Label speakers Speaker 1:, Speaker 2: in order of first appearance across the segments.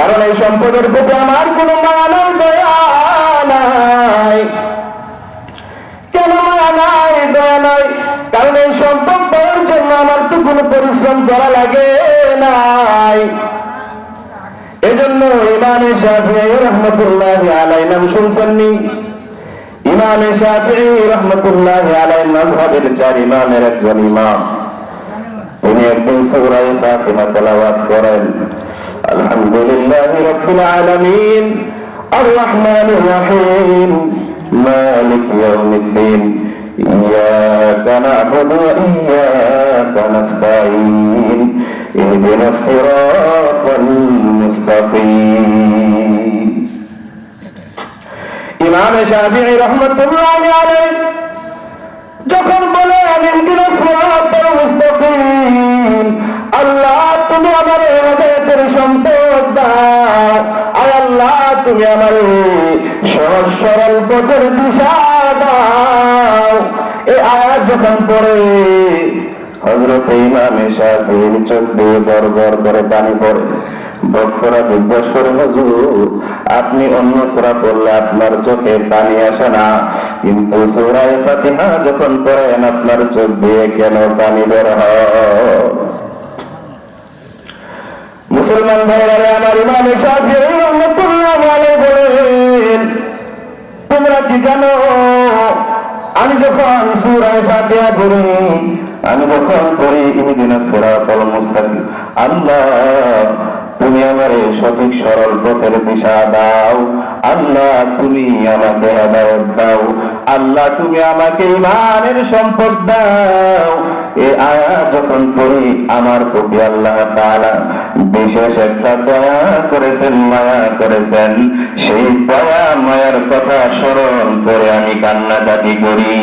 Speaker 1: কারণ এই সম্পদের প্রতি আমার কোনো মায়া নাই, দয়া নাই। কেন মায়া নাই, দয়া নাই? কারণ এই সম্পদ পাওয়ার জন্য আমার তো কোনো পরিশ্রম করা লাগে নাই। এজন্য ইমামে শাফিঈ রাহমাতুল্লাহি আলাইহি নাম শুনছেননি? ইমামে শাফিঈ রাহমাতুল্লাহি আলাইহি মাযহাবের 4 ইমামের একজন ইমাম। তিনি একদিন সূরা ফাতিহা তেলাওয়াত করেন, আলহামদুলিল্লাহি রাব্বিল আলামিন আর রহমানির রহিম মালিক ইয়াউমিদ্দিন ইয়্যাকা না'বুদু ওয়া ইয়্যাকা নাস্তাঈন ইহদিনাস সিরাতাল মুস্তাকিম। ইমাম শাফিঈ রাহমাতুল্লাহি আলাইহি যখন বলেন ইহদিনাস সিরাতাল মুস্তাকিম, আল্লাহ তুমি আমার হেদায়েতের সম্পদ দাও, আয় আল্লাহ তুমি আমার সহজ সরল পথের দিশা দাও। এই আয়াত যখন পড়ে হযরত ইমাম শাফিঈর চোখ দিয়ে গড়গড় করে পানি পড়ে। ভক্তরা জিজ্ঞাসা করে, হুজুর আপনি অন্য সূরা পড়লে আপনার চোখে পানি আসে না, কিন্তু সূরা ফাতিহা যখন পড়েন আপনার চোখ দিয়ে কেন পানি বের হয়? মুসলমান ভাইরা আমার, ইমাম শাফিঈ রাহমাতুল্লাহি আলাইহি বলেন, তোমরা কি জানো আমি যখন সূরা ফাতিহা পড়ি, আমি যখন পড়ি ইহদিনাস সিরাতাল মুস্তাকিম, আল্লাহ তুমি আমার সঠিক সরল পথের দিশা দাও, আল্লাহ তুমি আমাকে হেদায়েত দাও, আল্লাহ তুমি আমাকে ঈমানের সম্পদ দাও। এই আয়াত যখন পড়ি আমার প্রতি আল্লাহ তাআলা বিশেষ একটা দয়া করেছেন, মায়া করেছেন। সেই দয়া মায়ার কথা স্মরণ করে আমি কান্নাকাটি করি।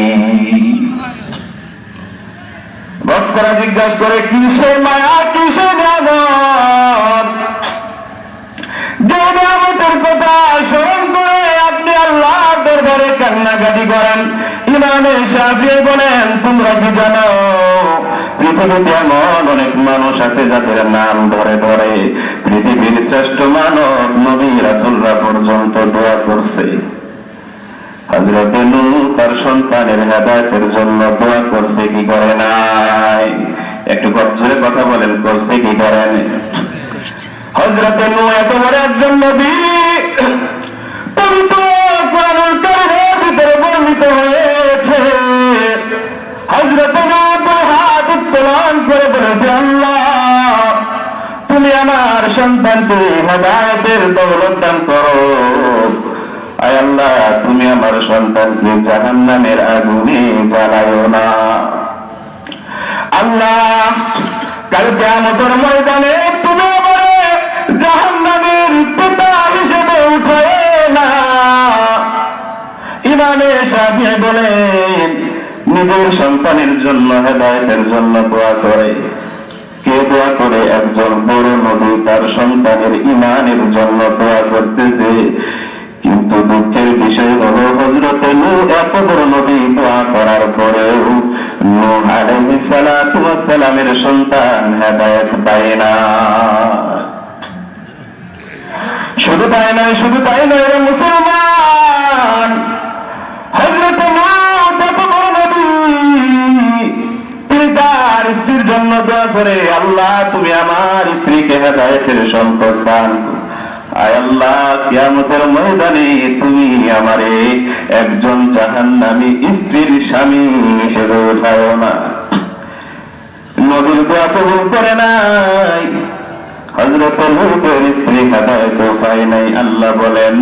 Speaker 1: ভক্তরা জিজ্ঞাসা করে, কিসের মায়া, কিসের নিয়ামত? যে নিয়ামতের কথা স্মরণ করে আপনি আল্লাহর দরবারে কান্নাকাটি করেন। ইমামে শাফিঈ বলেন, তোমরা কি জানো পৃথিবীতে এমন অনেক মানুষ আছে যাদের নাম ধরে ধরে পৃথিবীর শ্রেষ্ঠ মানব নবী রাসূলরা পর্যন্ত দোয়া করছে। হযরত নূহ তার সন্তানের হেদায়েতের জন্য দোয়া করছে, কি করে নাই? একটু জোরে কথা বলেন, করছে কি করেন? হযরত নূহ এত বড় একজন নবী, পবিত্র কোরআনুল কারীমের ভিতরে বর্ণিত হয়েছে, হযরত নূহ দুই হাত উত্তোলন করে বলেছে, আল্লাহ তুমি আমার সন্তানকে হেদায়েতের দৌলত দান করো, আয় আল্লাহ তুমি আমার সন্তানকে জাহান্নামের আগুনে জ্বালায়ো না। আল্লাহ কাল কিয়ামতের ময়দানে তুমি আমারে জাহান্নামের পিতা হিসেবে উঠায় না। ইমামে শাফিঈ বলেন, নিজের সন্তানের জন্য হেদায়েতের জন্য দোয়া করে। কে দোয়া করে? একজন বড় নবী তার সন্তানের ঈমানের জন্য দোয়া করতেছে। কিন্তু দুঃখের বিষয় হলো হযরত নূহ এত বড় নবী দোয়া করার পরেও নূহ আলাইহিস সালাতু ওয়াস সালামের সন্তান হেদায়েত পায় না। শুধু তাই নয় রে মুসলমান, হযরত নূহ এত বড় নবী, তিনি তার স্ত্রীর জন্য দোয়া করে, আল্লাহ তুমি আমার স্ত্রীকে হেদায়েতের সম্পদ দান করো, আয় আল্লাহ কিয়ামতের ময়দানে তুমি আমারে একজন জাহান্নামী স্ত্রীর স্বামী হিসেবে উঠায়ো না। নবীর দোয়া কবুল করে নাই, হযরত নূহের স্ত্রী হেদায়েত পায় নাই। আল্লাহ বলেন,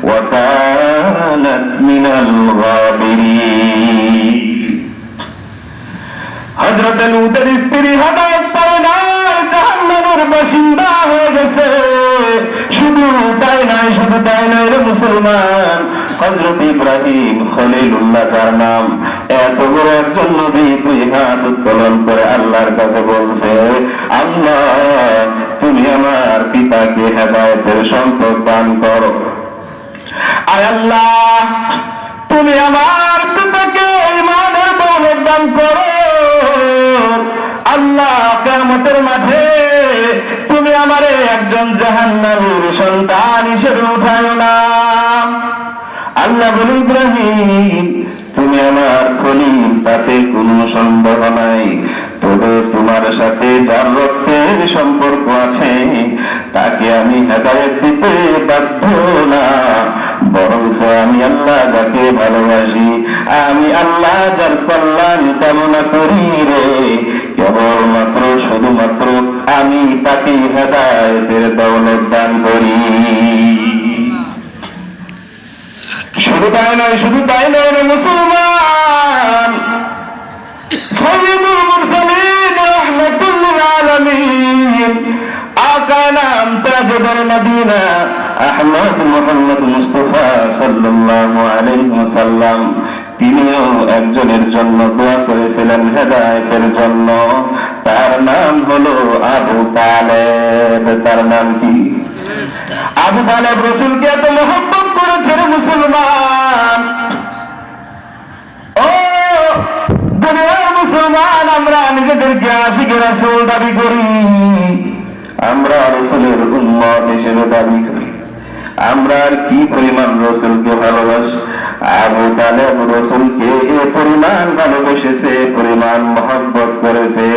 Speaker 1: ওয়া কানাত মিনাল গাবিরিন। হযরত নূহের স্ত্রী হেদায়েত পায় নাই, জাহান্নামের বাসিন্দা হয়ে গেছে। শুধু তাই নয় রে মুসলমান, হযরত ইব্রাহিম খলিলুল্লাহ যার নাম, এত বড় একজন নবী দুই হাত উত্তোলন করে আল্লাহর কাছে বলছে, আল্লাহ তুমি আমার পিতাকে হেদায়েতের সম্পদ দান করো, আয় আল্লাহ তুমি আমার পিতাকে ঈমানের দৌলত দান করো, আল্লাহ কিয়ামতের মাঠে তুমি আমারে একজন জাহান্নামীর সন্তান হিসেবে উঠায়ো না। আল্লাহ বলে, ইব্রাহিম তুমি আমার খলিল, তাতে কোনো সন্দেহ নাই, তবে তোমার সাথে যার রক্তের সম্পর্ক আছে তাকে আমি হেদায়েত দিতে বাধ্য না, বরং আমি আল্লাহ যাকে ভালোবাসি, আমি আল্লাহ যার কল্যাণ কামনা করি রে, কেবলমাত্র শুধুমাত্র আমি তাকে হেদায়েতের দৌলত দান করি। শুধু তাই নয় রে মুসলমান, সাইয়্যিদুল মুরসালিন রাহমাতুল লিল আলামিন, আকা নাম তাজুল মদিনা আহমদ মুহাম্মদ মুস্তাফা সাল্লাল্লাহু আলাইহি ওয়াসাল্লাম, তিনিও একজনের জন্য দোয়া করেছিলেন হেদায়েতের জন্য। তার নাম হলো আবু তালেব। তার নাম কি? আবু তালেব রাসূলকে এত মহব্বত করেছেন মুসলমান। ও দুনিয়ার মুসলমান, আমরা নিজেদেরকে আশিকে রাসূল দাবি করি, আমরা রাসূলের উম্মত হিসেবে দাবি করি, আমরা আর কি পরিমাণ রাসূলকে ভালোবাসি। আবু তালেব রাসূলকে এ পরিমাণ ভালোবেসেছে, পরিমাণ মহব্বত করেছে,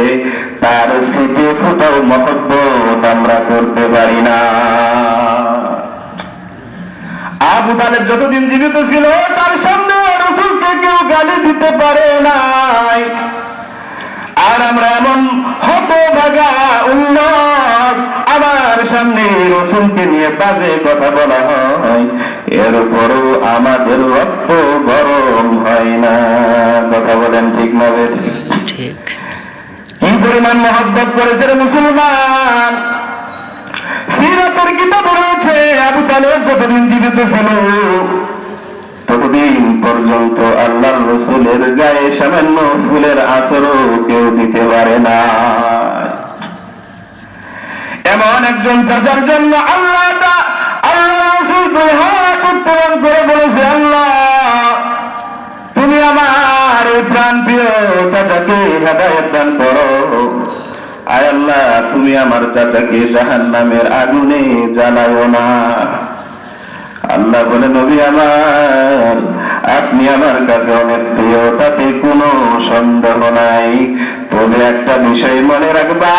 Speaker 1: তার সিটে ফুটাও মহব্বত আমরা করতে পারি না। আবু তালেব যতদিন জীবিত ছিল তার সামনে রাসূলকে কেউ গালি দিতে পারে নাই, আর আমরা এমন হতভাগা উন্মাদ, আমার সামনে রাসূলকে নিয়ে বাজে কথা বলা হয়, এরপরও আমাদের রক্ত গরম হয় না। কথা বলেন ঠিক না বেঠিক? ঠিক। কি পরিমাণ মহব্বত করেছে রে মুসলমান। সিরাতের কিতাবে রয়েছে আবু তালেব যতদিন জীবিত ছিল ততদিন পর্যন্ত আল্লাহর রাসূলের গায়ে সামান্য ফুলের আঁচড়ও কেউ দিতে পারে না। এমন একজন চাচার জন্য আল্লাহ রাসূল দুই হাত উত্তোলন করে বলেছে, আল্লাহ তুমি আমার এই প্রাণ প্রিয় চাচাকে হেদায়েত দান করো। আয় আল্লাহ তুমি আমার চাচাকে জাহান্নামের আগুনে জ্বালাও না। আল্লাহ বলে, নবী আমার আপনি আমার কাছে অনেক প্রিয়, তাতে কোনো সন্দেহ নাই, তবে একটা বিষয় মনে রাখবা,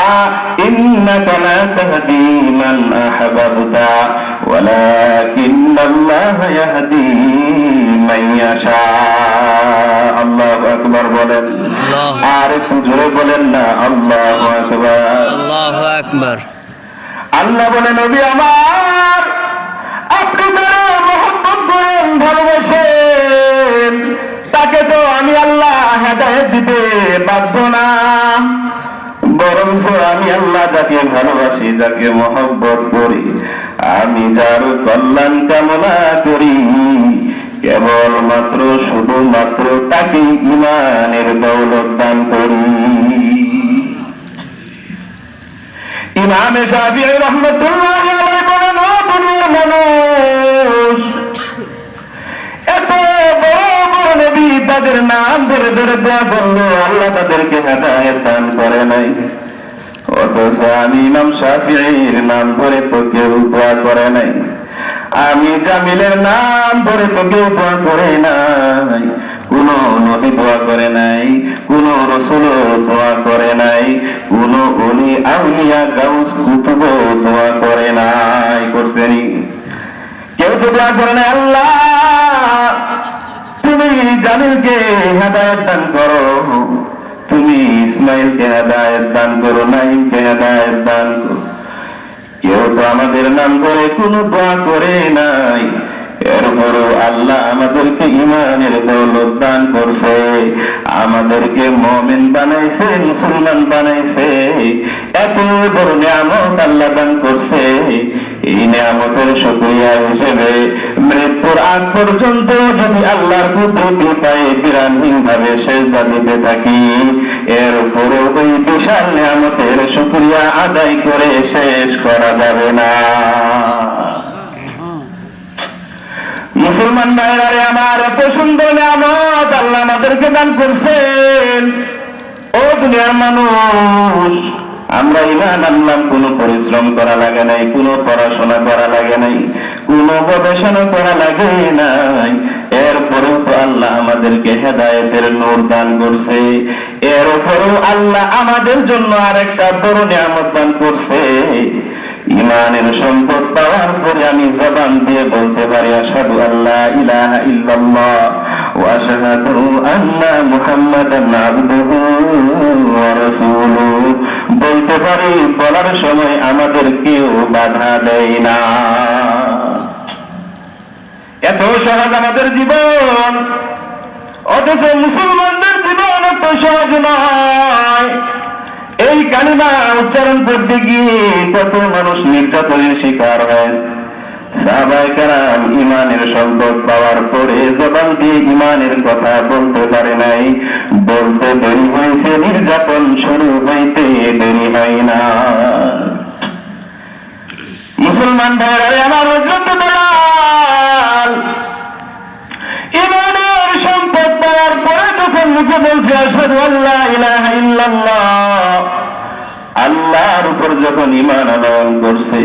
Speaker 1: ইন্নাকা লা তাহদি মান আহবাবতা ওয়ালাকিন্নাল্লাহা ইয়াহদি মান ইয়াশা। আল্লাহু আকবার বলেন, আর একটু জোরে বলেন না, আল্লাহু আকবার। আল্লাহু আকবার। আল্লাহ বলে, নবী আমার আপনি যারা মহব্বত করেন, ভালোবাসেন, তাকে তো আমি আল্লাহ হেদায়েত দিতে বাধ্য না, বরং আমি আল্লাহ যাকে ভালোবাসি, যাকে মহব্বত করি, আমি যার কল্যাণ কামনা করি, কেবলমাত্র শুধুমাত্র তাকে ঈমানের দৌলত দান করি। ইমাম শাফিঈ রাহমাতুল্লাহি আলাইহি বলেন, ও দুনিয়ার মানুষ, এত বড় বড় নবী তাদের নাম ধরে ধরে দোয়া করলো, আল্লাহ তাদেরকে হেদায়েত দান করে নাই, অথচ আমি ইমাম শাফিঈর নাম ধরে তো কেউ দোয়া করে নাই, আমি জামিলের নাম ধরে তো কেউ দোয়া করে নাই, কোন নবী দোয়া করে নাই, কোন রাসূল দোয়া করে নাই, কোন ওলি আউলিয়া গাউস কুতুব দোয়া করে নাই। করছেনি? কেউ তো দোয়া করে নাই, আল্লাহ তুমি জামিলকে হেদায়েত দান করো, তুমি ইসমাইলকে হেদায়েত দান করো, নাঈমকে হেদায়েত দান করো। কেউ তো আমাদের নাম ধরে কোন দোয়া করে নাই, এরপরও আল্লাহ আমাদেরকে ঈমানের দৌলত দান করছে, আমাদেরকে মুমিন বানাইছে, মুসলমান বানাইছে, এত বড় নিয়ামত আল্লাহ দান করছে। এই নিয়ামতের শুকরিয়া হিসেবে মৃত্যুর আগ পর্যন্ত যদি আল্লাহর কুদরতি পায়ে বিরামহীন ভাবে সেজদা দিতে থাকি, এরপরও ওই বিশাল নিয়ামতের শুকরিয়া আদায় করে শেষ করা যাবে না। মুসলমান ভাইরা রে আমার, এত সুন্দর নিয়ামত আল্লাহ আমাদেরকে দান করছেন, ও দুনিয়ার মানুষ, আমরা ঈমান আনলাম, কোনো পরিশ্রম করা লাগে নাই, কোনো পড়াশোনা করা লাগে নাই, কোনো গবেষণা করা লাগে নাই। এরপরেও তো আল্লাহ আমাদেরকে হেদায়েতের নূর দান করছে। এর উপরেও আল্লাহ আমাদের জন্য আরেকটা বড় নিয়ামত দান করছে। ঈমানের সম্পদ পাওয়ার পরে আমি জবান দিয়ে বলতে পারি আশহাদু আল্লা ইলাহা ইল্লাল্লাহ ওয়া আশহাদু আন্না মুহাম্মাদান আবদুহু ওয়া রাসূলুহু বলতে পারি। বলার সময় আমাদের কেউ বাধা দেয় না। এত সহজ আমাদের জীবন, অথচ মুসলমানদের জীবন এত সহজ নয়। এই কালিমা উচ্চারণ করতে গিয়ে কত মানুষ নির্যাতনের শিকার হয়েছে। সাহাবায়ে কেরাম ঈমানের সম্পদ পাওয়ার পরে জবান দিয়ে ঈমানের কথা বলতে পারে নাই। বলতে দেরি হয়েছে, নির্যাতন শুরু হইতে দেরি হয় না। মুসলমান ভাইরা আমার হযরত বেলাল ঈমানের সম্পদ পাওয়ার পরে যখন মুখে বলছে আশহাদু আল্লা ইলাহা ইল্লাল্লাহ, আল্লাহর উপর যখন ঈমান আনয়ন করছে,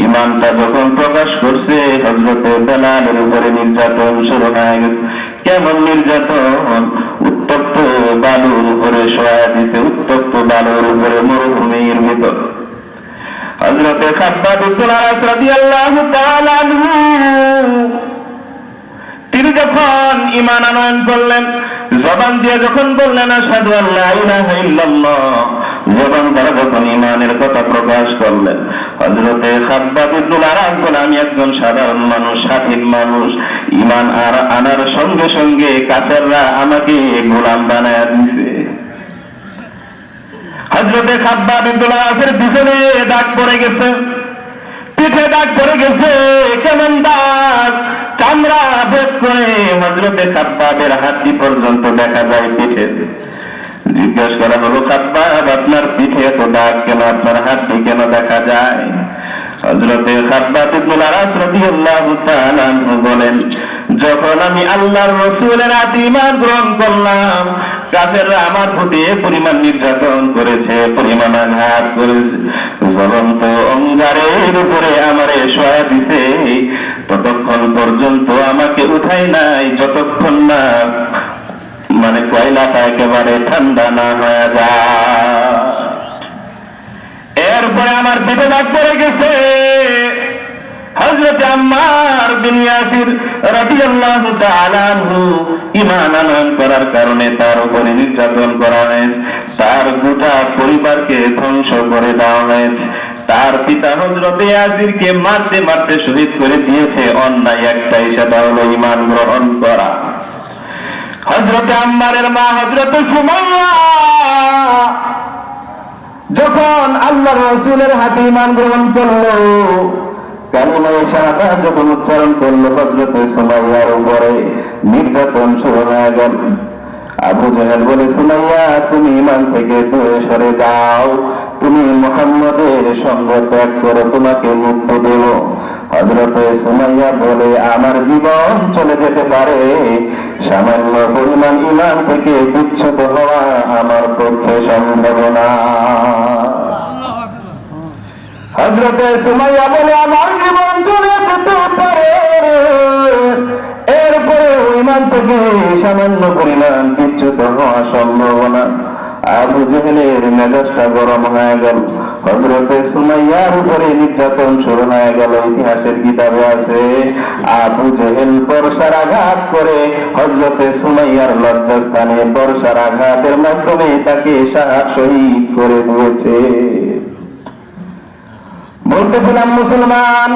Speaker 1: ঈমানটা যখন প্রকাশ করছে, হযরত বেলালের উপরে নির্যাতন শুরু হয়ে গেছে। কেমন নির্যাতন? উত্তপ্ত বালুর উপরে শোয়া দিছে, উত্তপ্ত বালুর উপরে মরুভূমির ভিতর। হযরত খাব্বাব ইবনে আরাস রাদিয়াল্লাহু তাআলা আনহু তিনি যখন ঈমান আনয়ন করলেন, জবান দিয়ে যখন বললেন আশহাদু আল্লা ইলাহা ইল্লাল্লাহ, জবান দ্বারা যখন ঈমানের কথা প্রকাশ করলেন, হযরতে খাব্বাব ইবনে আরাস বলে আমি একজন সাধারণ মানুষ, স্বাধীন মানুষ। ঈমান আনার সঙ্গে সঙ্গে কাফেররা আমাকে গোলাম বানায়া দিয়েছে। হযরতে খাব্বাব ইবনে আরাসের পিছনে দাগ পড়ে গেছে, পিঠে দাগ পড়ে গেছে। কেমন দাগ? চামড়া ভেদ করে হযরতে খাব্বাবের হাড্ডি পর্যন্ত দেখা যায় পিঠে। জিজ্ঞাসা করা হলো, খাব্বাব আপনার পিঠে এত দাগ কেন, আপনার হাড্ডি কেন দেখা যায়? হযরতে খাব্বাব ইবনে আরাস রাদিয়াল্লাহু তাআলা আনহু বলেন, যখন আমি আল্লাহর রাসূলের হাতে ঈমান গ্রহণ করলাম, কাফেররা আমার প্রতি পরিমাণ নির্যাতন করেছে, পরিমাণ আঘাত করেছে, জ্বলন্ত অঙ্গারের উপরে আমারে শোয়া দিছে। ততক্ষণ পর্যন্ত আমাকে উঠাই নাই যতক্ষণ না মানে কয়লাটা একেবারে ঠান্ডা না হয়ে যায়। এরপরে আমার পেটে দাগ পড়ে গেছে। হযরত আম্মার বিন ইয়াসির রাদিয়াল্লাহু তাআলা আনহু ঈমান আনয়ন করার কারণে তার উপরে নির্যাতন করা হয়েছে, তার গোটা পরিবারকে ধ্বংস করে দেওয়া হয়েছে। তার পিতা হযরত ইয়াসিরকে মারতে মারতে শহীদ করে দিয়েছে। অন্যায় একটাই, সেটা হলো ঈমান গ্রহণ করা। হযরত আম্মারের মা হযরত সুমাইয়া যখন আল্লাহর রাসূলের হাতে ঈমান গ্রহণ করলো, কালিমায়ে শাহাদাত যখন উচ্চারণ করলো, হযরত সুমাইয়ার উপরে নির্যাতন শুরু হয়ে গেল। আবু জাহেল বলে, সুমাইয়া তুমি ঈমান থেকে দূরে সরে যাও, তুমি মুহাম্মদের সঙ্গ ত্যাগ করো, তোমাকে মুক্ত দেব। হযরত সুমাইয়া বলে, আমার জীবন চলে যেতে পারে, সামান্য পরিমাণ ঈমান থেকে বিচ্যুত হওয়া আমার পক্ষে সম্ভব না। হযরত সুমাইয়া বলে, আমার জীবন চলে যেতে পারে, এরপরে ঈমান থেকে সামান্য পরিমাণ বিচ্যুত হওয়া সম্ভব না। আবু জেহেলের মেজাজটা গরম হয়ে গেল। হযরতে সুমাইয়ার উপরে নির্যাতন শুরু হয়ে গেল। ইতিহাসের কিতাবে আছে, আবু জেহেল বর্ষার আঘাত করে হযরতে সুমাইয়ার লজ্জাস্থানে বর্ষার আঘাতের মাধ্যমে তাকে শহীদ করে দিয়েছে। বলতেছিলাম মুসলমান,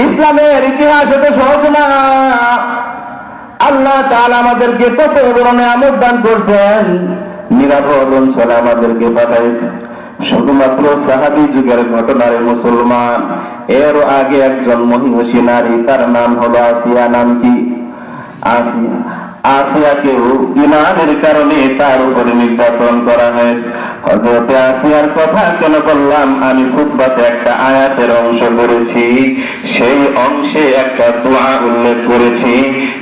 Speaker 1: ইসলামের ইতিহাস এত সহজ না। আল্লাহ তাআলা আমাদেরকে কত বড় নিয়ামত দান করছেন। নিরাপদ অঞ্চলে আমাদেরকে পাঠাইছে। শুধুমাত্র সাহাবী যুগের ঘটনার মুসলমান। এর আগে একজন মহিষী নারী, তার নাম হলো আসিয়া। নাম কি? আসিয়া। আসিয়াকেও ঈমানের কারণে তার উপরে নির্যাতন করা হয়েছে। হযরতে আসিয়ার কথা কেন বললাম? আমি খুতবাতে একটা আয়াতের অংশ করেছি, সেই অংশে একটা দোয়া উল্লেখ করেছি।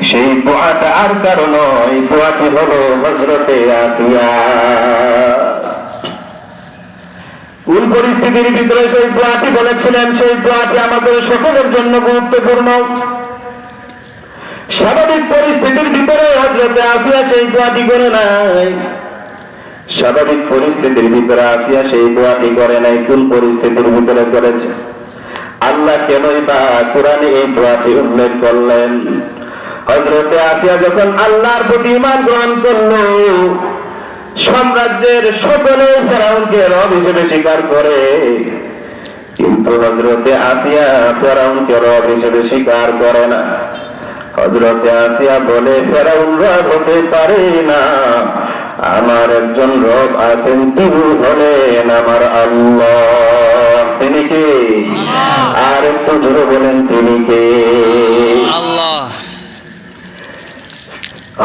Speaker 1: সেই দোয়াটা আর কারো নয়, দোয়াটি হলো হযরতে আসিয়া। কোন পরিস্থিতির ভিতরে সেই দোয়াটি বলেছিলেন? সেই দোয়াটি আমাদের সকলের জন্য গুরুত্বপূর্ণ। স্বাভাবিক পরিস্থিতির ভিতরে হযরতে আসিয়া সেই দোয়াটি করে নাই। স্বাভাবিক পরিস্থিতির ভিতরে আসিয়া সেই দোয়াটি করে নাই। কোন পরিস্থিতির ভিতরে করেছে? আল্লাহ কেনই বা কোরআনে এই দোয়াটি উল্লেখ করলেন? হযরতে আসিয়া যখন আল্লাহর প্রতি ঈমান গ্রহণ করল, সাম্রাজ্যের সকলে ফেরাউনকে রব হিসেবে স্বীকার করে, কিন্তু হযরতে আসিয়া ফেরাউনকে রব হিসেবে স্বীকার করে না। হযরতে আসিয়া বলে, ফেরাউন রব হতে পারে না, আমার একজন রব আছেন, তিনি হলেন আমার আল্লাহ। তিনি কে? আর একটু জোরে বলেন, তিনি কে? আল্লাহ।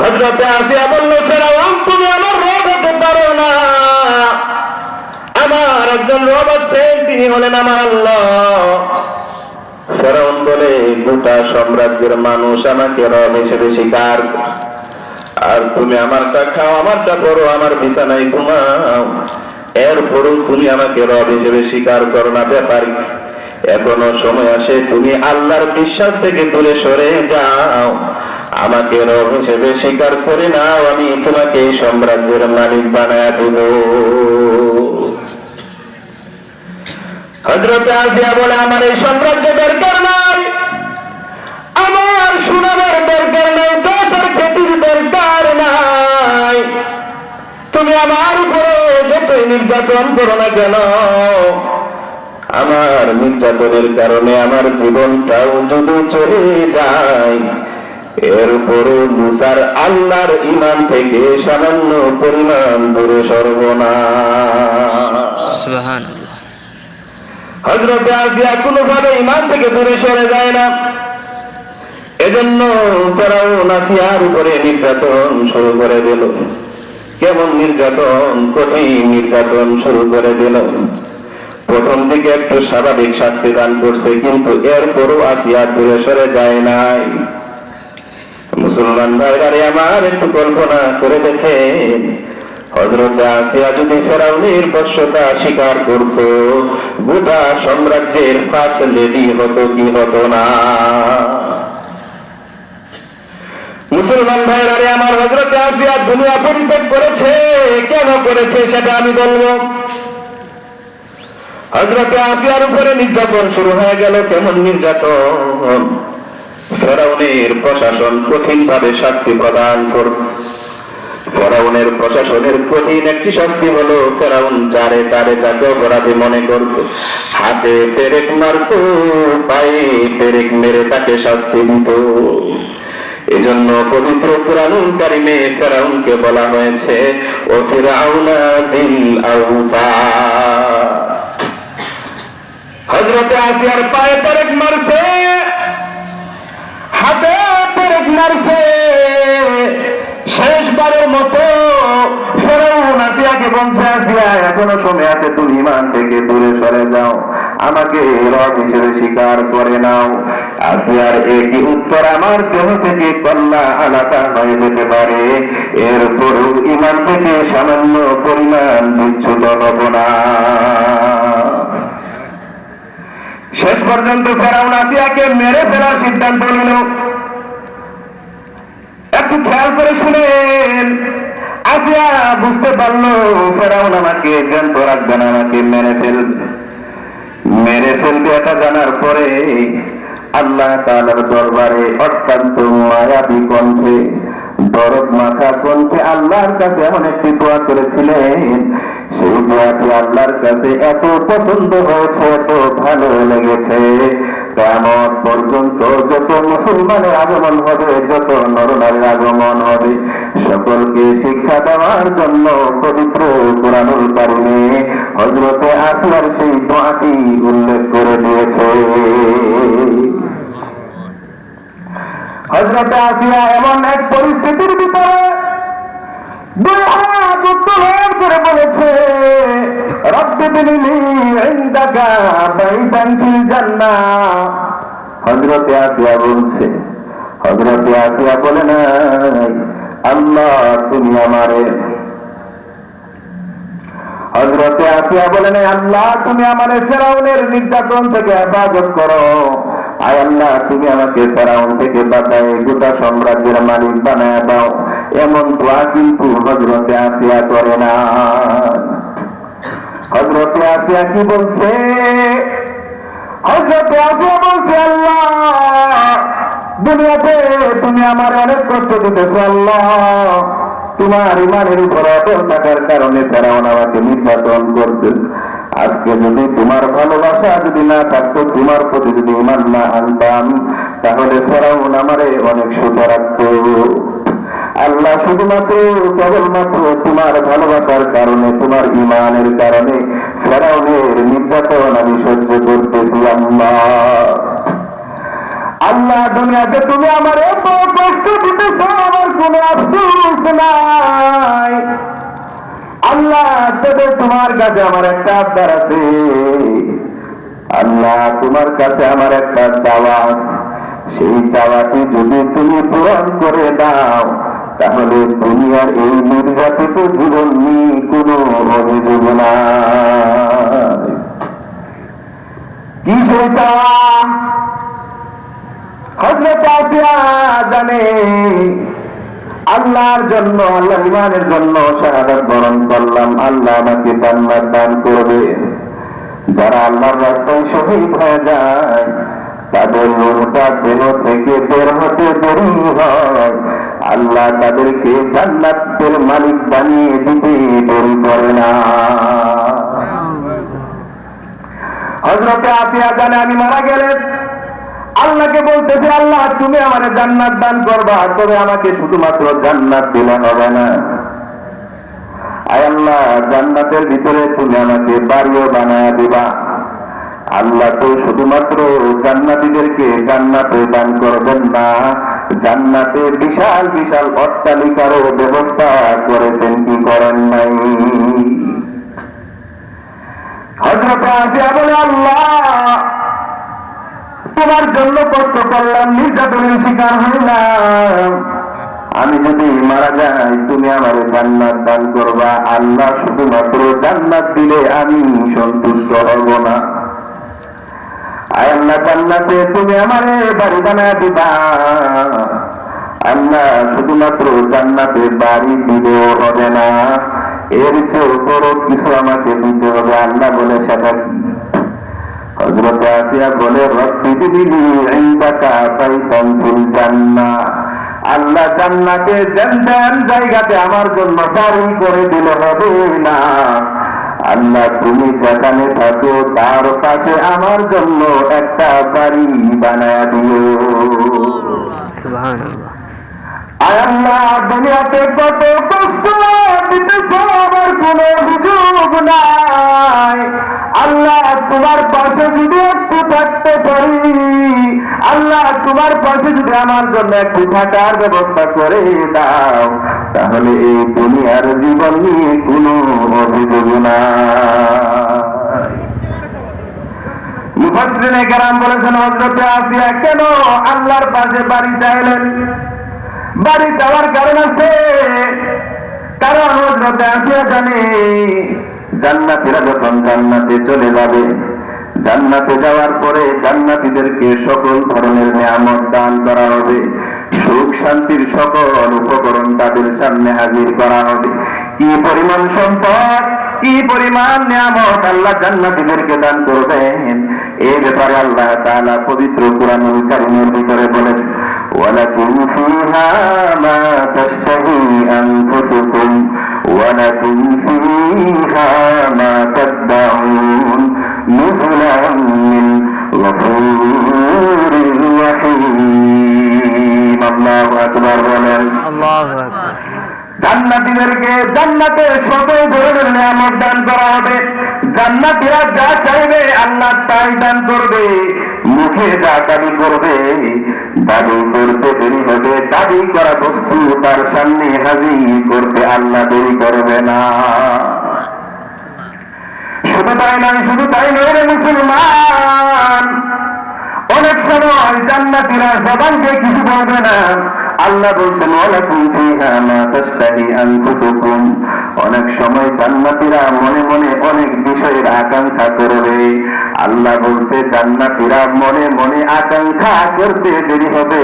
Speaker 1: হযরতে আসিয়া বলল, ফেরাউন তুমি আমার রব হতে পারো না, আমার একজন রব আছেন, তিনি হলেন আমার আল্লাহ। ফেরাউন বলে, গোটা সাম্রাজ্যের মানুষ আমাকে রব হিসেবে স্বীকার, আর তুমি আমারটা খাও, আমারটা করো, আমার বিছানায় ঘুমাও, এরপরও তুমি আমাকে রব হিসেবে স্বীকার করো না। ব্যাপার এখনো সময় আসে, তুমি আল্লাহর বিশ্বাস থেকে দূরে সরে যাও, আমাকে রব হিসেবে স্বীকার করে নাও, আমি তোমাকে এই সাম্রাজ্যের মালিক বানায় দেব। হযরতে আসিয়া বলে, আমার এই সাম্রাজ্য দরকার নাই, আমার সুনামের দরকার নাই, দেশের খ্যাতির দরকার নাই, তুমি আমার উপরে যতই নির্যাতন করো না কেন, আমার নির্যাতনের কারণে আমার জীবনটাও যদি চলে যায়, এরপরও মুসার আল্লাহর ঈমান থেকে সামান্য পরিমাণ দূরে সরব না। সুবহানাল্লাহ। হযরতে আসিয়া কোনোভাবে ঈমান থেকে দূরে সরে যায় না। এজন্য ফেরাউন আসিয়ার উপরে নির্যাতন শুরু করে দিল। কেমন নির্যাতন? কঠিন নির্যাতন শুরু করে দিল। প্রথম দিকে একটু স্বাভাবিক শাস্তি দান করছে, কিন্তু এরপরও আসিয়া দূরে সরে যায় নাই। মুসলমান ভাইরা আমার, একটু কল্পনা করে দেখেন, হযরতে আসিয়া যদি ফেরাউনের বশ্যতা স্বীকার করত, গোটা সাম্রাজ্যের ফার্স্ট লেডি হতো কি হতো না? মুসলমান ভাইরা আমার, হযরতে আসিয়া দুনিয়া পরিত্যাগ করেছে, কেন করেছে সেটা আমি বলবো। হযরতে আসিয়ার উপরে নির্যাতন শুরু হয়ে গেল। কেমন নির্যাতন? ফেরাউনের প্রশাসন কঠিন ভাবে শাস্তি প্রদান করত। ফেরাউনের প্রশাসনের কঠিন একটি শাস্তি হলো, ফেরাউন যারে তারে যাকে অপরাধী মনে করত, হাতে পেরেক মারত, পায়ে পেরেক মেরে তাকে শাস্তি দিত। এজন্য পবিত্র কুরআনুল কারীমে ফেরাউনকে বলা হয়েছে, ও ফিরআউনা বিল আউতাদ। হযরতে আসিয়ার পায়ে পেরেক মারছে, হাতে পেরেক মারছে, শেষবারের মতো ফেরাউন আসিয়াকে বলছে, আসিয়া এখনো সময় আছে, তুমি ঈমান থেকে দূরে সরে যাও, আমাকে রব হিসেবে স্বীকার করে নাও। আসিয়ার একই উত্তর, আমার দেহ থেকে কল্লা আলাদা হয়ে যেতে পারে, এরপরও ঈমান থেকে সামান্য পরিমাণ বিচ্যুত হব না। শেষ পর্যন্ত ফেরাউন আসিয়াকে মেরে ফেলার সিদ্ধান্ত নিল। একটু খেয়াল করে শুনেন, আসিয়া বুঝতে পারলো ফেরাউন আমাকে জ্যান্ত রাখবে না, আমাকে মেরে ফেলবে। এটা জানার পরে আল্লাহ তাআলার দরবারে অত্যন্ত মায়াবী কণ্ঠে, দরদ মাখা কণ্ঠে আল্লাহর কাছে এমন একটি দোয়া করেছিলেন, সেই দোয়াটি আল্লাহর কাছে এত পছন্দ হয়েছে, এত ভালো লেগেছে, কিয়ামত পর্যন্ত যত মুসলমানের আগমন হবে, যত নরনারীর আগমন হবে, সকলকে শিক্ষা দেওয়ার জন্য পবিত্র কুরআনুল কারীমে হযরতে আসিয়ার সেই দোয়াটি উল্লেখ করে দিয়েছে। হযরতে আসিয়া এমন এক পরিস্থিতির ভিতরে দুই হাত উত্তোলন করে বলেছে, রব্বি বিনিলি ইনদাকা বাইতান ফিল জান্নাহ। হযরতে আসিয়া বলছে, হযরতে আসিয়া বলে নাই, আল্লাহ তুমি আমারে, হযরতে আসিয়া বলে নাই, আল্লাহ তুমি আমারে ফেরাউনের নির্যাতন থেকে হেফাজত করো। আয় আল্লাহ তুমি আমাকে ফেরাউন থেকে বাঁচায় গোটা সাম্রাজ্যের মালিক বানায় দাও। এমন দোয়া কিন্তু হযরতে আসিয়া করে না। হযরতে আসিয়া কি বলছে? হযরতে আসিয়া বলছে, আল্লাহ দুনিয়াতে তুমি আমার অনেক কষ্ট দিতেছো, আল্লাহ তোমার ইমানের উপর অটল থাকার কারণে ফেরাউন আমাকে নির্যাতন করতেছে। আজকে যদি তোমার ভালোবাসা যদি না থাকতো, তোমার প্রতি যদি ইমান না আনতাম, তাহলে ফেরাউন আমারে অনেক সুখে রাখতো। আল্লাহ শুধুমাত্র কেবলমাত্র তোমার ভালোবাসার কারণে, তোমার ইমানের কারণে ফেরাউনের নির্যাতন আমি সহ্য করতেছি। আল্লাহ দুনিয়াতে তুমি আমার এত কষ্ট দিতেছ, আমার কোনো আফসোস নাই। আল্লাহ তবে তোমার কাছে আমার একটা আবদার আছে, আল্লাহ তোমার কাছে আমার একটা চাওয়া আছে। সেই চাওয়াটি যদি তুমি পূরণ করে দাও, তাহলে দুনিয়ার এই নির্যাতিত জীবন নিয়ে কোনো অভিযোগ নাই। কি সেই চাওয়া? হযরত আসিয়া জানে আল্লাহর জন্য, আল্লাহ ইমানের জন্য শাহাদাত বরণ করলাম, আল্লাহ আমাকে জান্নাত দান করবে। যারা আল্লাহর রাস্তায় শহীদ হয়ে যায়, তাদের রূহটা দেহ থেকে বের হতে দেরি হয়, আল্লাহ তাদেরকে জান্নাতের মালিক বানিয়ে দিতে দেরি করে না। হযরতে আসিয়া জানে আমি মারা গেলে আল্লাহকে বলতেছে, আল্লাহ তুমি আমারে জান্নাত দান করবা, তবে আমাকে শুধুমাত্র জান্নাত দিলে হবে না। আয় আল্লাহ জান্নাতের ভিতরে তুমি আমাকে বাড়িও বানায় দিবা। আল্লাহ তো শুধুমাত্র জান্নাতীদেরকে জান্নাতে দান করবেন না, জান্নাতে বিশাল বিশাল অট্টালিকারও ব্যবস্থা করেছেন, কি করেন নাই? হযরত আসিয়া বলে, আল্লাহ তোমার জন্য কষ্ট করলাম, নির্যাতনের শিকার হইলাম, আমি যদি মারা যাই তুমি আমার জান্নাত দান করবা। আল্লাহ শুধুমাত্র জান্নাত দিলে আমি সন্তুষ্ট হব না। আয় আল্লাহ জান্নাতে তুমি আমার বাড়ি বানায় দিবা। আল্লাহ শুধুমাত্র জান্নাতে বাড়ি দিলেও হবে না, এর চেয়ে বড় কিছু আমাকে দিতে হবে। আল্লাহ বলে সেটা কি? হযরত আসিয়া বলে, রব্বি বিনিলি ইনদাকা বাইতান ফিল জান্নাহ। আল্লাহ জান্নাতে জান্নাত জায়গাতে আমার জন্য বাড়ি করে দিলে হবে না, আল্লাহ তুমি যেখানে থাকো তার পাশে আমার জন্য একটা বাড়ি বানায়া দিও। সুবহানাল্লাহ। আয় আল্লাহ দুনিয়াতে কত কষ্ট দিতেছো, আমার কোনো অভিযোগ নাই। আল্লাহ তোমার পাশে যদি একটু থাকতে পারি, আল্লাহ তোমার পাশে যদি আমার জন্য একটু থাকার ব্যবস্থা করে দাও, তাহলে এই দুনিয়ার জীবন নিয়ে কোনো অভিযোগ নাই। মুফাসসিরিনে কেরাম বলেছেন, হযরত আসিয়া কেন আল্লাহর পাশে বাড়ি চাইলেন? বাড়ি চাওয়ার কারণ আছে, কারণ হযরত আসিয়া জানে জান্নাতীরা যখন জান্নাতে চলে যাবে, জান্নাতে যাওয়ার পরে জান্নাতীদেরকে সকল ধরনের নিয়ামত দান করা হবে, সুখ শান্তির সকল উপকরণ তাদের সামনে হাজির করা হবে। কি পরিমাণ সম্পদ, কি পরিমাণ নিয়ামত আল্লাহ জান্নাতীদেরকে দান করবেন, এই ব্যাপারে আল্লাহ তাআলা পবিত্র কুরআনুল কারীমের ভিতরে বলেছেন, ওয়ালাকুম ফিহা মা তাশতাহি আনফুসুকুম ওয়ালাকুম ফিহা মা তাদউন নুজুলাম মিন গফুরির রহিম। আল্লাহু আকবার বলেন। আল্লাহু আকবার। জান্নাতীদেরকে জান্নাতে শত ধরনের নিয়ামত দান করা হবে। জান্নাতীরা যা চাইবে আল্লাহ তাই দান করবে। মুখে যা দাবি করবে, দাবি করতে দেরি হবে, দাবি করা বস্তু তার সামনে হাজির করতে আল্লাহ দেরি করবে না। শুধু তাই নয় রে মুসলমান, অনেক সময় জান্নাতীরা জবানকে কিছু বলবে না। আল্লাহ বলছেন ওয়ালাকুম ফিহা মা তাশতাহি আনফুসুকুম। অনেক সময় জান্নাতীরা মনে মনে অনেক বিষয়ের আকাঙ্ক্ষা করবে। আল্লাহ বলছে জান্নাতীরা মনে মনে আকাঙ্ক্ষা করতে দেরি হবে,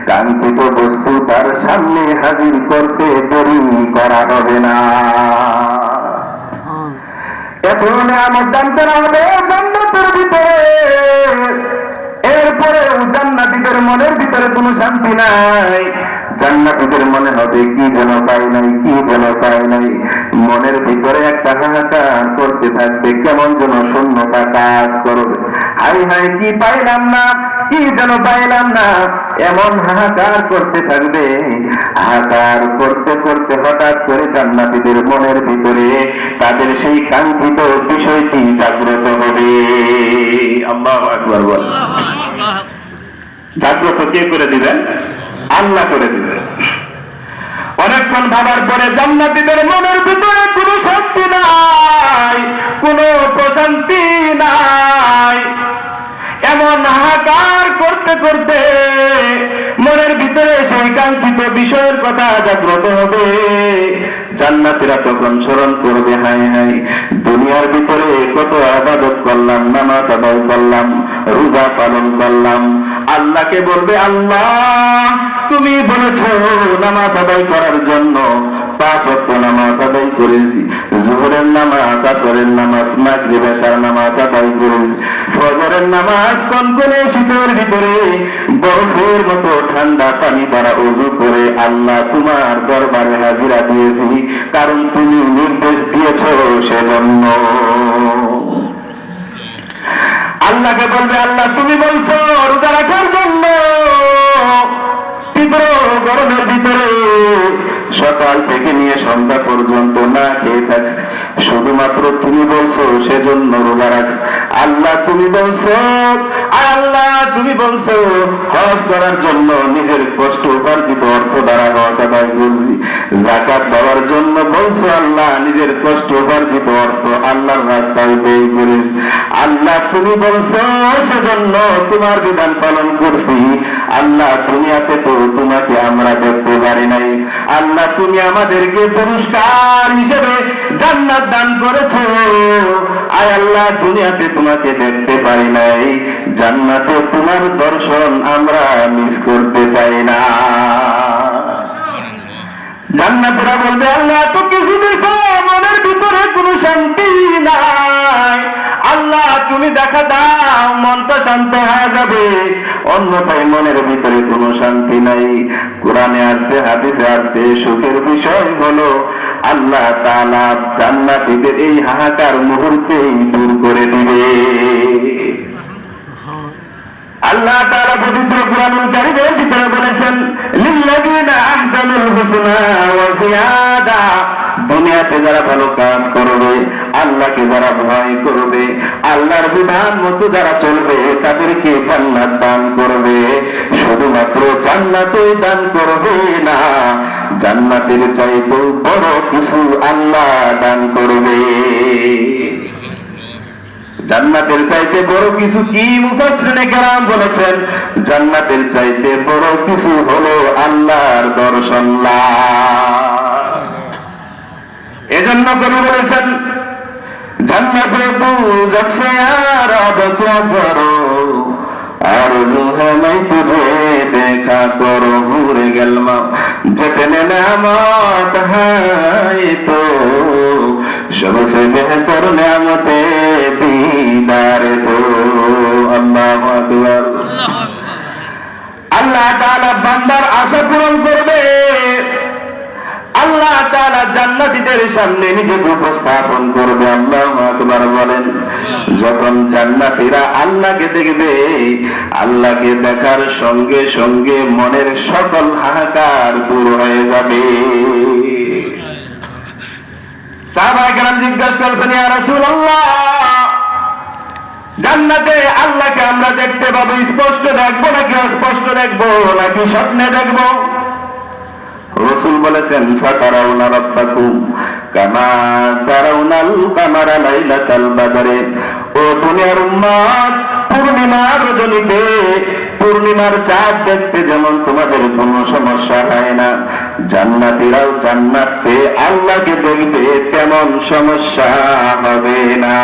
Speaker 1: কাঙ্ক্ষিত বস্তু তার সামনে হাজির করতে দেরি করা হবে না। এত নিয়ামত দান করা হবে জান্নাতের ভিতরে, এরপরেও জান্নাতীদের মনের ভিতরে কোনো শান্তি নাই। জান্নাতীদের মনে হবে কি যেন পাই নাই, কি যেন পাই নাই। মনের ভিতরে একটা হাহাকার করতে থাকবে, কেমন যেন শূন্যতা কাজ করবে। হাই হাই কি পাইলাম না, কি যেন পাইলাম না, এমন হাহাকার করতে থাকবে। হাহাকার করতে করতে হঠাৎ করে জান্নাতীদের মনের ভিতরে তাদের সেই কাঙ্ক্ষিত বিষয়টি জাগ্রত হবে। আল্লাহু আকবার বল। জাগ্রত কে করে দিবেন? আল্লাহ করে দিবেন। অনেকক্ষণ ভাবার পরে জান্নাতীদের মনের ভিতরে কোনো শান্তি নাই, কোনো প্রশান্তি নাই। এমন হাহাকার করতে করতে মনের ভিতরে সেই কাঙ্ক্ষিত বিষয়ের কথা জাগ্রত হবে। জান্নাতীরা তখন স্মরণ করবে, হায় হায় দুনিয়ার ভিতরে কত ইবাদত করলাম, নামাজ আদায় করলাম, রোজা পালন করলাম। আল্লাহকে বলবে আল্লাহ তুমি বলেছো নামাজ আদায় করার জন্য, 5 ওয়াক্ত নামাজ আদায় করেছি, যোহরের নামাজ, আসরের নামাজ, মাগরিব এশার নামাজ আদায় করেছি, ফজরের নামাজ কনকনে শীতের ভিতরে বরফের মতো ঠান্ডা পানি দ্বারা ওযু করে আল্লাহ তোমার দরবারে হাজিরা দিয়েছি, কারণ তুমি নির্দেশ দিয়েছো সেজন্য। আল্লাহকে বলবে আল্লাহ তুমি বলছো রোজা রাখার জন্য, তীব্র গরমের ভিতরে সকাল থেকে নিয়ে সন্ধ্যা পর্যন্ত না খেয়ে থাকছি, শুধুমাত্র তুমি বলছো সেজন্য রোজা রাখছি। আল্লাহ তুমি বলছো, আল্লাহ তুমি বলছো হজ করার জন্য নিজের কষ্ট উপার্জিত অর্থ দ্বারা হজ আদায় করছি, যাকাত দেওয়ার জন্য বলছো আল্লাহ নিজের কষ্ট উপার্জিত অর্থ আল্লাহর রাস্তায় ব্যয় করেছি। আল্লাহ তুমি বলছো সেজন্য তোমার বিধান পালন করছি। আল্লাহ দুনিয়াতে তো তোমাকে আমরা দেখতে পারি নাই, আল্লাহ তুমি আমাদেরকে পুরস্কার হিসেবে জান্নাত দান করেছো। আয় আল্লাহ দুনিয়াতে তোমাকে দেখতে পারি নাই, জান্নাতে তোমার দর্শন আমরা মিস করতে চাই না। জান্নাতীরা বলবে আল্লাহ তো কিছু দিছো, মনের ভিতরে কোনো শান্তি নাই, আল্লাহ তুমি দেখা দাও মনটা শান্ত হয়ে যাবে, অন্যথায় মনের ভিতরে কোনো শান্তি নাই। কোরআনে আসছে, হাদিসে আসছে, সুখের বিষয় হলো আল্লাহ তাআলা জান্নাতীদের এই হাহাকার মুহূর্তেই দূর করে দিবে। আল্লাহ তাআলা পবিত্র কোরআনুল কারীমের ভিতরে বলেছেন লিল্লাযিনা আহসানুল হুসনা ওয়া জিয়াদা। দুনিয়াতে যারা ভালো কাজ করবে, আল্লাহকে যারা ভয় করবে, আল্লাহর বিধান মতো যারা চলবে, তাদেরকে জান্নাত দান করবে। শুধুমাত্র জান্নাতই দান করবে না, জান্নাতের চাইতেও বড় কিছু আল্লাহ দান করবে। জান্নাতের চাইতে বড় কিছু কি? মুফাসসিরিনে কেরাম বলেছেন জান্নাতের চাইতে বড় কিছু হলো আল্লাহর দর্শন লাভ। এজন্য কবি বলেছেন জান্নাতে তু জবসে আরাব ক্যা করো, আরজু হ্যায় मैं तुझे देखा करो, भूल गलमा जितने नेमत है तो सबसे बेहतर नेमते दीदार तो। अल्लाहु আকবার। আল্লাহ তাআলা বান্দার আশা পূরণ করবে। আল্লাহ তাআলা জান্নাত জান্নাতীদের সামনে নিজেকে উপস্থাপন করবে। আল্লাহু আকবার বলেন। যখন জান্নাতীরা আল্লাহকে দেখবে, আল্লাহকে দেখার সঙ্গে সঙ্গে মনের সকল হাহাকার দূর হয়ে যাবে। সাহাবায়ে কেরাম জিজ্ঞাসা করছেন, ইয়া রাসূলুল্লাহ, জান্নাতে আল্লাহকে আমরা দেখতে পাবো, স্পষ্ট দেখবো নাকি অস্পষ্ট দেখবো নাকি স্বপ্নে দেখবো? রাসূল বলেছেন, সাতারাউনা রাব্বাকুম কামা তারাউনাল কামারা লাইলাতাল বাদরে। ও দুনিয়ার উম্মত, পূর্ণিমার রজনীতে পূর্ণিমার চাঁদ দেখতে যেমন তোমাদের কোনো সমস্যা হয় না, জান্নাতীরাও জান্নাতে আল্লাহকে দেখবে তেমন সমস্যা হবে না।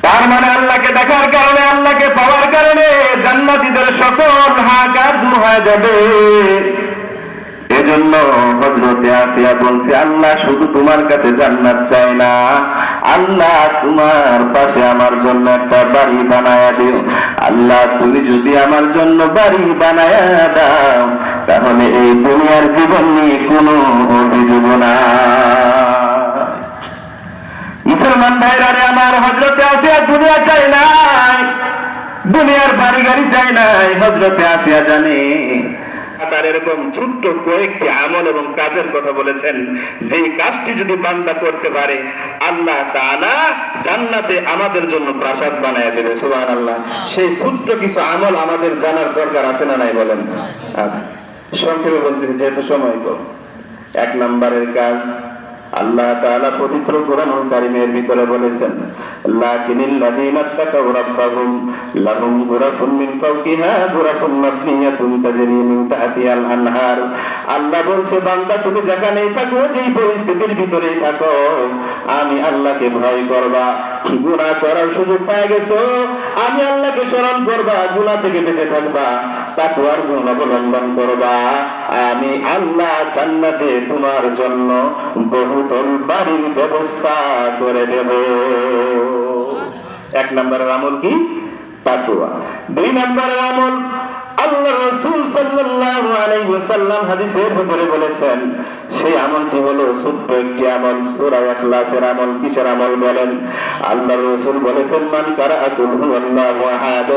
Speaker 1: তার মানে আল্লাহকে দেখার কারণে, আল্লাহকে পাওয়ার কারণে জান্নাতীদের সকল হাহাকার দূর হয়ে যাবে। এজন্য হযরতে আসিয়া বলছে, আল্লাহ শুধু তোমার কাছে জান্নাত চাই না, আল্লাহ তোমার পাশে আমার জন্য একটা বাড়ি বানায়া দিও। আল্লাহ তুমি যদি আমার জন্য বাড়ি বানায়া দাও, তাহলে এই দুনিয়ার জীবন নিয়ে কোনো অভিযোগ না। মুসলমান ভাইরা রে আমার, হযরতে আসিয়া দুনিয়া চাই নাই, দুনিয়ার বাড়ি গাড়ি চাই নাই। হযরতে আসিয়া জানে তার এরকম ছোট্ট কয়েকটি আমল এবং কাজের কথা বলেছেন, যে কাজটি যদি বান্দা করতে পারে, আল্লাহ তাআলা জান্নাতে আমাদের জন্য প্রাসাদ বানায় দেবে। সুবহানাল্লাহ। সেই ছোট্ট কিছু আমল আমাদের জানার দরকার আছে না নাই বলেন? আছে। সংক্ষেপে বলতেছি যেহেতু সময় কম। 1 নম্বরের কাজ, আল্লাহ তাআলা পবিত্র কোরআনুল কারীমের ভিতরে বলেছেন, লাকিনিল লাযীনা তাকাউ রাব্বাহুম লাহুম গুরাফুন মিন ফাওকিহা গুরাফুন মাবনিয়াতুন তাজরি মিন তাহতিহাল আনহার। আল্লাহ বলছে, বান্দা তুমি যেখানেই থাকো, যেই পরিস্থিতির ভিতরেই থাকো, আমি আল্লাহকে ভয় করবা। গুনাহ করার সুযোগ পেয়ে গেছো, আমি আল্লাহকে স্মরণ করবা, গুনাহ থেকে বেঁচে থাকবা, তাকওয়ার গুণ অবলম্বন করবা, আমি আল্লাহ জান্নাতে তোমার জন্য বহুতল বাড়ির ব্যবস্থা করে দেব। 1 নম্বরের আমল কি? তাকওয়া। 2 নম্বরের আমল, আল্লাহ রাসূল সাল্লাল্লাহু আলাইহি ওয়াসাল্লাম হাদিসের ভিতরে বলেছেন, সেই আমলটি হলো ছোট্ট একটি আমল, সূরা ইখলাসের আমল। কিসের আমল বলেন? আল্লাহ রাসূল বলেছেন, মান কারাআ কুল হুয়াল্লাহু আহাদ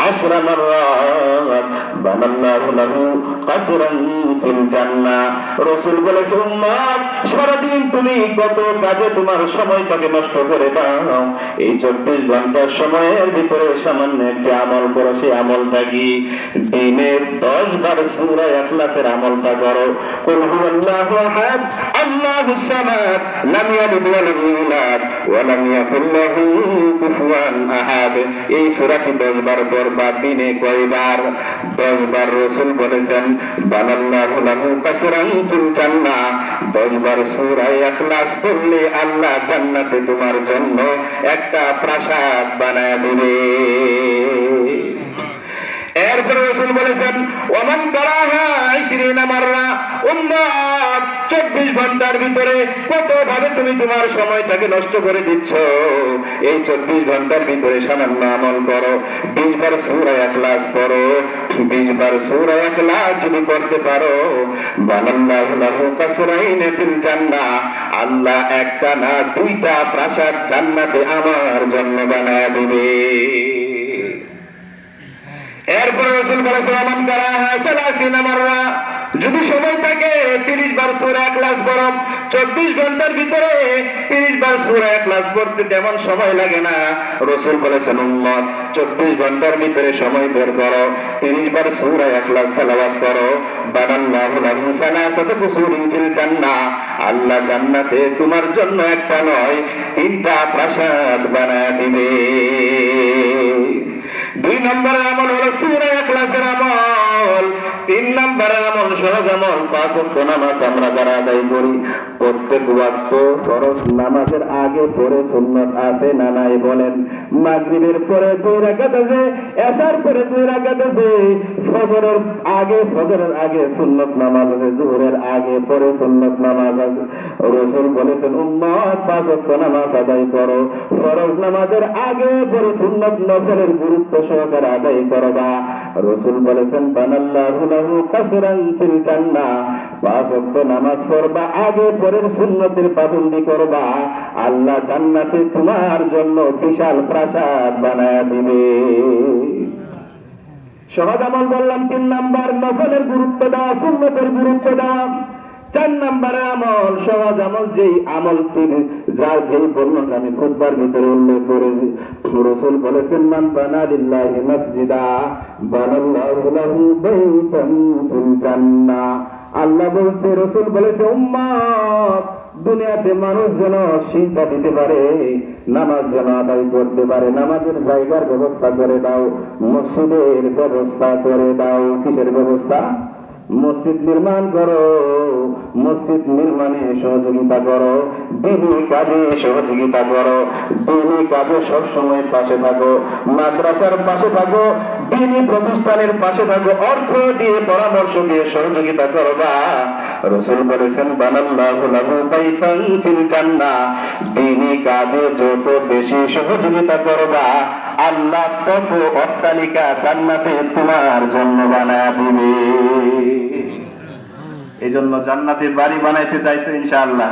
Speaker 1: 10 মাররাত বানাল্লাহু লাহু কাসরান ফিল জান্নাহ। রাসূল বলেছেন, উম্মত, সারাদিন তুমি কত কাজে তোমার সময়টাকে নষ্ট করে দাও, এই 24 ঘন্টার সময়ের ভিতরে সামান্য একটি আমল করো। সেই আমলটা কি? দিনে 10 বার সূরা ইখলাসের আমলটা করো। কুল হুয়াল্লাহু আহাদ আল্লাহুস সামাদ লাম ইয়ালিদ ওয়া লাম ইউলাদ ওয়া লাম ইয়াকুল লাহু কুফুয়ান আহাদ। এই সূরাটি 10 বার পড়বা। দিনে কয়বার? 10 বার। রাসূল বলেছেন, বানাল্লাহু লাহু কাসরান ফিল জান্নাহ। 10 বার সূরা ইখলাস পড়লে আল্লাহ জান্নাতে তোমার জন্য একটা প্রাসাদ বানায় দেবে। এরপর রাসূল বলেছেন, ওয়ামান কারাহা 20 মাররা। উম্মত, 24 ঘন্টার ভিতরে কত ভাবে তুমি তোমার সময়টাকে নষ্ট করে দিচ্ছ। এই 24 ঘন্টার ভিতরে সামান্য আমল করো। 20 বার সূরা ইখলাস পড়ো। 20 বার সূরা ইখলাস যদি পড়তে পারো, বানাল্লাহু লাহু কাসরাইন ফিল জান্নাহ, আল্লাহ একটা না 2টা প্রাসাদ জান্নাতে আমার জন্য বানায় দিবে। এরপর রাসূল বলেছেন, মান কারাহা 30 মাররা। যদি সময় থাকে 30 বার সূরা ইখলাস পড়ো। 24 ঘন্টার ভিতরে 30 বার সূরা ইখলাস পড়তে তেমন সময় লাগে না। রাসূল বলেছেন, উম্মত, 24 ঘন্টার ভিতরে সময় বের করো, 30 বার সূরা ইখলাস তেলাওয়াত করো। বানাল্লাহু লাহু সালাসাতা কুসুরিন ফিল জান্নাহ, আল্লাহ জান্নাতে তোমার জন্য একটা নয় 3টা প্রাসাদ বানায় দিবে। 2 নম্বরের আমল হলো সূরা ইখলাসের আমল। 3 নম্বরের আমল সহজ আমল, 5 ওয়াক্ত নামাজ আমরা যারা আদায় করি, প্রত্যেক ওয়াক্ত ফরজ নামাজের আগে পরে সুন্নাত আছে না নাই বলেন? মাগরিবের পরে 2 রাকাত আছে, এশার পরে 2 রাকাত আছে, ফজরের আগে সুন্নাত নামাজ আছে, যোহরের আগে পরে সুন্নাত নামাজ আছে। রাসূল বলেছেন উম্মত 5 ওয়াক্ত নামাজ আদায় করো, ফরজ নামাজের আগে পরে সুন্নাত নফলের গুরুত্ব সহকারে আদায় করবা। রাসূল বলেছেন বানাল্লাহু লাহু কাসরান ফিল জান্নাহ, 5 ওয়াক্ত নামাজ পড়বা, আগে পরের সুন্নতের পাবন্দি করবা, আল্লাহ জান্নাতে তোমার জন্য বিশাল প্রাসাদ বানায় দিবে। সহজ আমল বললাম 3 নাম্বার, নফলের গুরুত্ব দেওয়া, সুন্নতের গুরুত্ব দেওয়া। 4 নাম্বারে আমল, সহজ আমল, যেই আমলটি যেই বর্ণনা আমি খুতবার ভিতরে উল্লেখ করেছি। রাসূল বলেছেন মান বানা লিল্লাহি মসজিদা বানাল্লাহু লাহু বাইতান ফিল জান্নাহ। আল্লাহ বলছে, রাসূল বলেছে উম্মত দুনিয়াতে মানুষ যেন সিজদা দিতে পারে, নামাজ যেন আদায় করতে পারে, নামাজের জায়গার ব্যবস্থা করে দাও, মসজিদের ব্যবস্থা করে দাও। কিসের ব্যবস্থা? মসজিদ নির্মাণ করো, মসজিদ নির্মাণে সহযোগিতা করো, দ্বীনি কাজে সহযোগিতা করো, দ্বীনি কাজে সবসময় পাশে থাকো, মাদ্রাসার পাশে থাকো, দ্বীনি প্রতিষ্ঠানের পাশে থাকো, অর্থ দিয়ে পরামর্শ দিয়ে সহযোগিতা করবা। রাসূল বলেছেন বানাল্লাহু লাহু বাইতান ফিল জান্নাহ, দ্বীনি কাজে যত বেশি সহযোগিতা করবা আল্লাহ তত অট্টালিকা জান্নাতে তোমার জন্য বানায় দিবে। এই জন্য জান্নাতে বাড়ি বানাইতে চাইতো ইনশাআল্লাহ।